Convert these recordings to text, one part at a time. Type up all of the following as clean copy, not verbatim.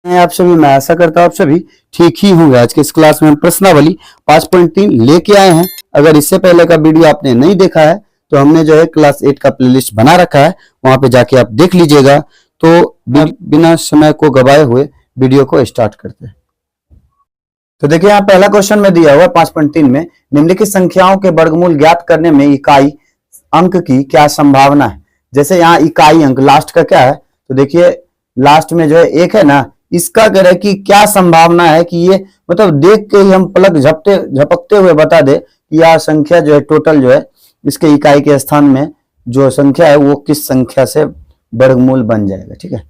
आप सभी, मैं आशा करता हूँ आप सभी ठीक ही होंगे। आज के इस क्लास में हम प्रश्नावली 5.3 लेके आए हैं। अगर इससे पहले का वीडियो आपने नहीं देखा है तो हमने जो है क्लास 8 का प्लेलिस्ट बना रखा है, वहां पे जाके आप देख लीजिएगा। तो बिना समय को गवाए हुए वीडियो को स्टार्ट करते हैं। तो देखिए यहाँ पहला क्वेश्चन में दिया हुआ है 5.3 में, निम्नलिखित संख्याओं के वर्गमूल ज्ञात करने में इकाई अंक की क्या संभावना है। जैसे यहाँ इकाई अंक लास्ट का क्या है, तो देखिए लास्ट में जो है एक है ना, इसका कह रहे कि क्या संभावना है कि ये मतलब देख के ही हम पलक झपकते हुए बता दे कि यह संख्या जो है टोटल जो है इसके इकाई के स्थान में जो संख्या है वो किस संख्या से वर्गमूल बन जाएगा। ठीक है,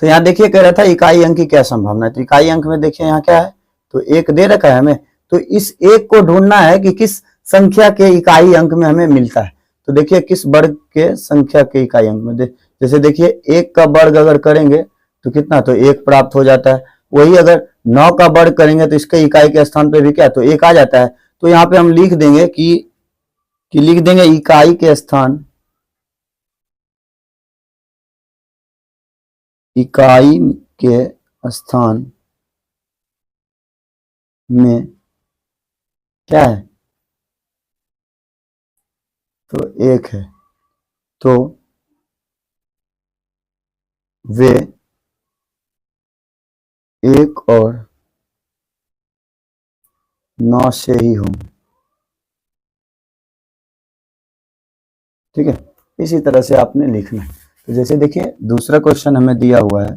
तो यहाँ देखिए कह रहा था इकाई अंक की क्या संभावना है। तो इकाई अंक में देखिए यहाँ क्या है, तो एक दे रखा है हमें, तो इस एक को ढूंढना है कि किस संख्या के इकाई अंक में हमें मिलता है। तो देखिए किस वर्ग के संख्या के इकाई अंक में जैसे देखिए एक का वर्ग अगर करेंगे तो कितना, तो एक प्राप्त हो जाता है। वही अगर 9 का वर्ग करेंगे तो इसके इकाई के स्थान पे भी क्या, तो एक आ जाता है। तो यहाँ पे हम लिख देंगे कि लिख देंगे इकाई के स्थान, इकाई के स्थान में क्या है, तो एक है, तो वे एक और 9 से ही होंगे। ठीक है, इसी तरह से आपने लिखना है। तो जैसे देखिए दूसरा क्वेश्चन हमें दिया हुआ है,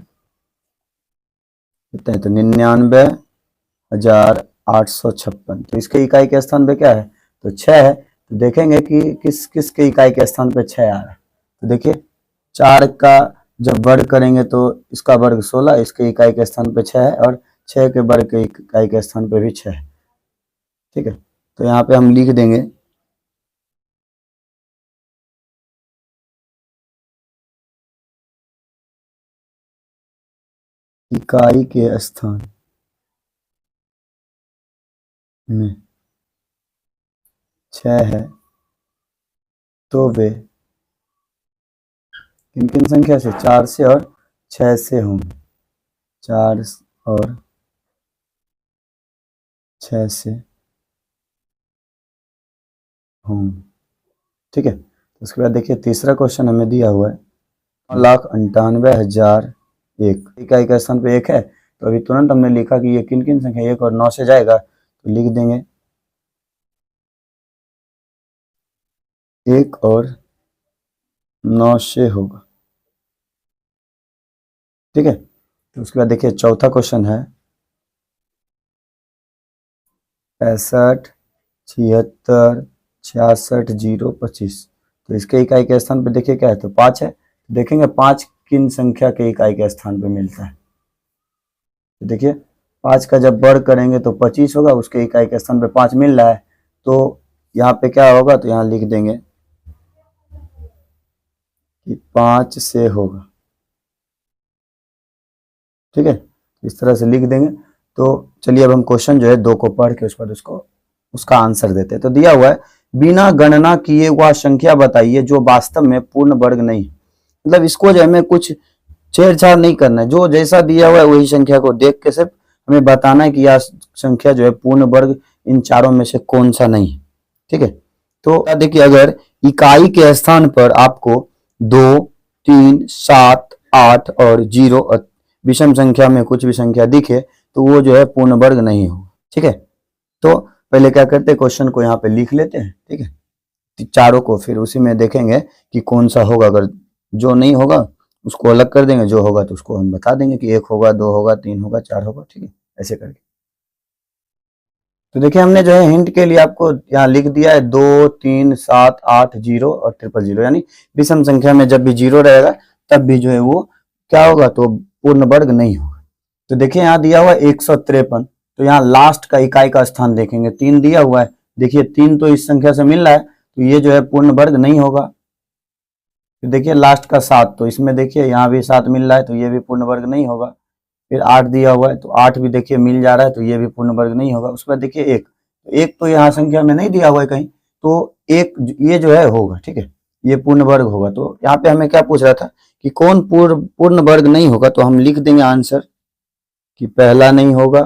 कितना है, तो 99,856। तो इसके इकाई के स्थान पे क्या है, तो 6 है। तो देखेंगे कि किस किस के इकाई के स्थान पे 6 आ रहा है। तो देखिए 4 का जब वर्ग करेंगे तो इसका वर्ग 16, इसके इकाई के स्थान पे 6 है, और 6 के वर्ग के इकाई के स्थान पे भी 6 है। ठीक है, तो यहाँ पे हम लिख देंगे इकाई के स्थान में 6 है तो वे किन किन संख्या से, 4 से और 6 से होंगे। 4 और 6 से होंगे। ठीक है, तो उसके बाद देखिए तीसरा क्वेश्चन हमें दिया हुआ है 9,98,001। इकाई के स्थान पे एक है, तो अभी तुरंत हमने लिखा कि ये किन किन संख्या 1 और 9 से जाएगा, तो लिख देंगे 1 और 9 से होगा। ठीक है, तो उसके बाद देखिए चौथा क्वेश्चन है 65, 76, 66, 0, 25। तो इसके इकाई के स्थान पे देखिए क्या है, तो 5 है। देखेंगे 5 किन संख्या के इकाई के स्थान पे मिलता है। तो देखिए 5 का जब वर्ग करेंगे तो 25 होगा, उसके इकाई के स्थान पे 5 मिल रहा है, तो यहाँ पे क्या होगा, तो यहाँ लिख देंगे कि 5 से होगा। ठीक है, इस तरह से लिख देंगे। तो चलिए अब हम क्वेश्चन जो है 2 को पढ़ के उसके बाद उसका आंसर देते हैं। तो दिया हुआ है बिना गणना किए वह संख्या बताइए जो वास्तव में पूर्ण वर्ग नहीं है। मतलब इसको जो हमें कुछ छेड़छाड़ नहीं करना है, जो जैसा दिया हुआ है वही संख्या को देख के सिर्फ हमें बताना है कि यह संख्या जो है पूर्ण वर्ग इन चारों में से कौन सा नहीं है। ठीक है, तो देखिए अगर इकाई के स्थान पर आपको 2, 3, 7, 8 और 0 विषम संख्या में कुछ भी संख्या दिखे तो वो जो है पूर्ण वर्ग नहीं होगा। ठीक है, तो पहले क्या करते हैं, क्वेश्चन को यहाँ पे लिख लेते हैं। ठीक है, चारों को, फिर उसी में देखेंगे कि कौन सा होगा। अगर जो नहीं होगा उसको अलग कर देंगे, जो होगा तो उसको हम बता देंगे कि 1 होगा, 2 होगा, 3 होगा, 4 होगा। ठीक है, ऐसे करके। तो देखिए हमने जो है हिंट के लिए आपको यहाँ लिख दिया है 2, 3, 7, 8, 0 और 000, यानी विषम संख्या में जब भी 0 रहेगा तब भी जो है वो क्या होगा, तो पूर्ण वर्ग नहीं होगा। तो देखिए यहाँ दिया हुआ है 153, तो यहाँ लास्ट का इकाई का स्थान देखेंगे 3 दिया हुआ है। देखिए 3 तो इस संख्या से मिल रहा है, तो ये जो है पूर्ण वर्ग नहीं होगा। तो देखिए लास्ट का 7, तो इसमें देखिए यहाँ भी 7 मिल रहा है, तो ये भी पूर्ण वर्ग नहीं होगा। फिर 8 दिया हुआ है, तो 8 भी देखिए मिल जा रहा है, तो ये भी पूर्ण वर्ग नहीं होगा। उसके बाद देखिए 1 तो यहाँ संख्या में नहीं दिया हुआ है कहीं, तो 1 ये जो है होगा। ठीक है, ये पूर्ण वर्ग होगा। तो यहाँ पे हमें क्या पूछ रहा था कि कौन पूर्ण वर्ग नहीं होगा, तो हम लिख देंगे आंसर कि पहला नहीं होगा,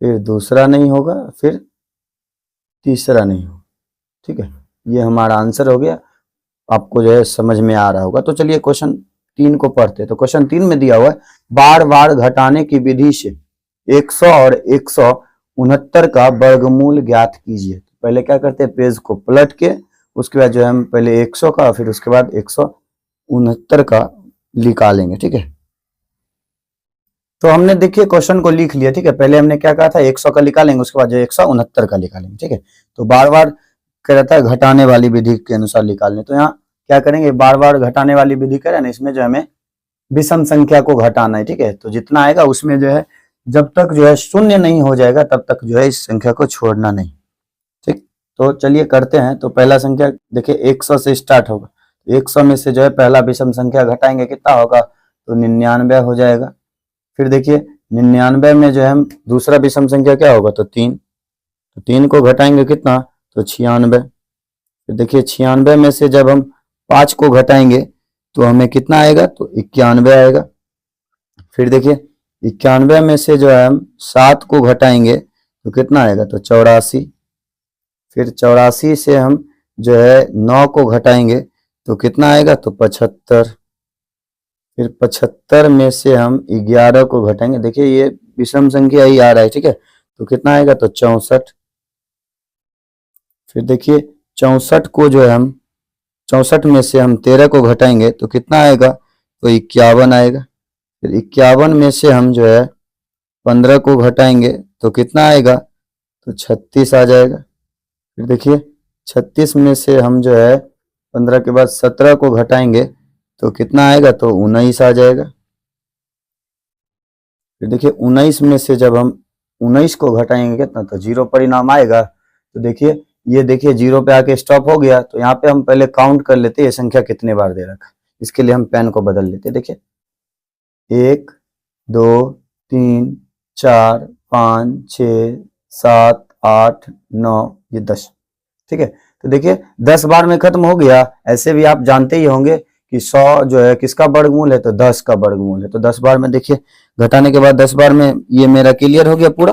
फिर दूसरा नहीं होगा, फिर तीसरा नहीं होगा। ठीक है, ये हमारा आंसर हो गया। आपको जो है समझ में आ रहा होगा। तो चलिए क्वेश्चन 3 को पढ़ते हैं। तो क्वेश्चन 3 में दिया हुआ है बार बार घटाने की विधि से 100 और 169 का वर्गमूल ज्ञात कीजिए। तो पहले क्या करते हैं, पेज को पलट के उसके बाद जो है हम पहले 100 का फिर उसके बाद 169 का निकालेंगे। ठीक है, तो हमने देखिए क्वेश्चन को लिख लिया। ठीक है, पहले हमने क्या कहा था, 100 का निकालेंगे, उसके बाद जो 169 का निकालेंगे। ठीक है, तो बार बार क्या रहता है, घटाने वाली विधि के अनुसार निकालने। तो यहाँ क्या करेंगे, बार बार घटाने वाली विधि करें ना, इसमें जो हमें विषम संख्या को घटाना है। ठीक है, तो जितना आएगा उसमें जो है जब तक जो है शून्य नहीं हो जाएगा तब तक जो है इस संख्या को छोड़ना नहीं। ठीक, तो चलिए करते हैं। तो पहला संख्या देखिए 100 से स्टार्ट होगा। 100 में से जो है पहला विषम संख्या घटाएंगे, कितना होगा, तो 99 हो जाएगा। फिर देखिए 99 में जो है हम दूसरा विषम संख्या क्या होगा, तो 3। तो 3 को घटाएंगे कितना, तो 96। फिर देखिए 96 में से जब हम 5 को घटाएंगे तो हमें कितना आएगा, तो 91 आएगा। फिर देखिए 91 में से जो है हम 7 को घटाएंगे तो कितना आएगा, तो 84। फिर 84 से हम जो है 9 को घटाएंगे तो कितना आएगा, तो 75। फिर 75 में से हम 11 को घटाएंगे, देखिए ये विषम संख्या ही आ रहा है। ठीक है, तो कितना आएगा, तो 64। फिर देखिए 64 को जो है हम 64 में से हम 13 को घटाएंगे तो कितना आएगा, तो 51 आएगा। फिर 51 में से हम जो है 15 को घटाएंगे तो कितना आएगा, तो 36 आ जाएगा। फिर देखिए 36 में से हम जो है 15 के बाद 17 को घटाएंगे तो कितना आएगा, तो 19 आ जाएगा। फिर देखिए 19 में से जब हम 19 को घटाएंगे कितना, तो 0 परिणाम आएगा। तो देखिए ये देखिए 0 पे आके स्टॉप हो गया। तो यहाँ पे हम पहले काउंट कर लेते हैं ये संख्या कितने बार दे रखा है। इसके लिए हम पेन को बदल लेते हैं। देखिए 1 2 3 4 5 6 7 8 9 ये 10। ठीक है, तो देखिए 10 बार में खत्म हो गया। ऐसे भी आप जानते ही होंगे कि 100 जो है किसका वर्गमूल है, तो 10 का वर्गमूल है। तो 10 बार में देखिए घटाने के बाद 10 बार में ये मेरा क्लियर हो गया पूरा।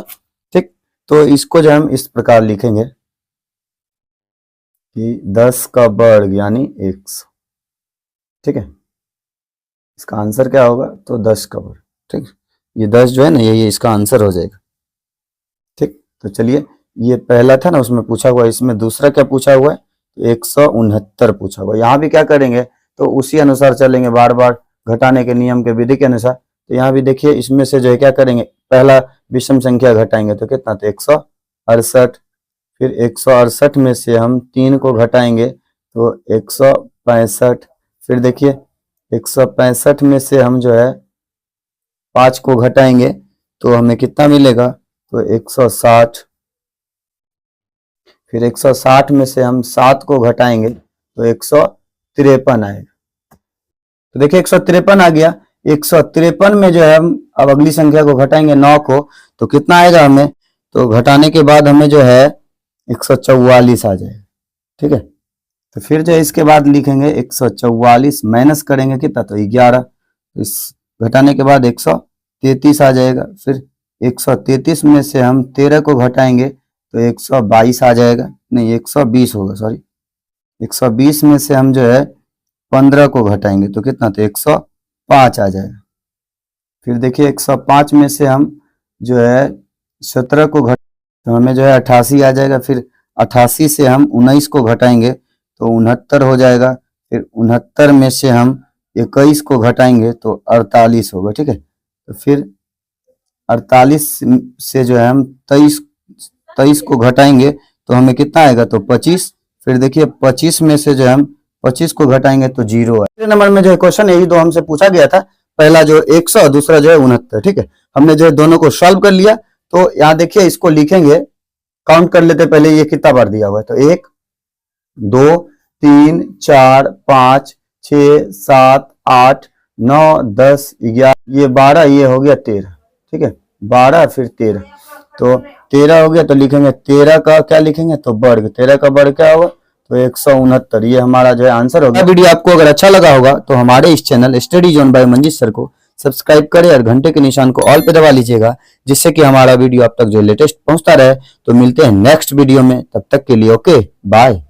ठीक, तो इसको जो हम इस प्रकार लिखेंगे कि 10 का वर्ग यानी 100। ठीक है, इसका आंसर क्या होगा, तो 10 का वर्ग। ठीक, ये 10 जो है ना ये इसका आंसर हो जाएगा। ठीक, तो चलिए ये पहला था ना उसमें पूछा हुआ, इसमें दूसरा क्या पूछा हुआ है, 169 पूछा हुआ। यहाँ भी क्या करेंगे, तो उसी अनुसार चलेंगे, बार बार घटाने के नियम के विधि के अनुसार। तो यहाँ भी देखिए इसमें से जो है क्या करेंगे, पहला विषम संख्या घटाएंगे तो कितना, तो 168। फिर 168 में से हम 3 को घटाएंगे तो 165। फिर देखिए 165 में से हम जो है 5 को घटाएंगे तो हमें कितना मिलेगा, तो 160। फिर 160 में से हम 7 को घटाएंगे तो 153 आएगा। तो देखिए 153 आ गया। 153 में जो है हम अब अगली संख्या को घटाएंगे 9 को तो कितना आएगा हमें, तो घटाने के बाद हमें जो है 144 आ जाएगा। ठीक है, तो फिर जो है इसके बाद लिखेंगे 144 माइनस करेंगे कितना, तो 11। इस घटाने के बाद 133 आ जाएगा। फिर 133 में से हम 13 को घटाएंगे तो 122 आ जाएगा, नहीं 120 होगा, सॉरी। 120 में से हम जो है 15 को घटाएंगे तो कितना, तो 105 आ जाएगा। फिर देखिए 105 में से हम जो है 17 को घट तो हमें जो है 88 आ जाएगा। फिर 88 से हम 19 को घटाएंगे तो 69 हो जाएगा। फिर 69 में से हम 21 को घटाएंगे तो 48 होगा। ठीक है, तो फिर 48 से जो है हम 23 को घटाएंगे तो हमें कितना आएगा, तो 25। फिर देखिए 25 में से जो है हम 25 को घटाएंगे तो 0 है। दूसरे नंबर में जो है क्वेश्चन यही दो हमसे पूछा गया था, पहला जो 100 दूसरा जो है 69। ठीक है, हमने जो है दोनों को सॉल्व कर लिया। तो यहाँ देखिए इसको लिखेंगे, काउंट कर लेते पहले ये कितना बार दिया हुआ है, तो 1 2 3 4 5 6 7 8 9 10 11 ये 12 ये हो गया 13। ठीक है, 12 फिर 13 तो 13 हो गया। तो लिखेंगे 13 का क्या लिखेंगे, तो वर्ग। 13 का वर्ग क्या होगा, तो 169। ये हमारा जो है आंसर होगा। वीडियो आपको अगर अच्छा लगा होगा तो हमारे इस channel study zone by Manjeet sir को सब्सक्राइब करें और घंटे के निशान को ऑल पे दबा लीजिएगा, जिससे कि हमारा वीडियो आप तक जो लेटेस्ट पहुंचता रहे। तो मिलते हैं नेक्स्ट वीडियो में, तब तक के लिए ओके बाय।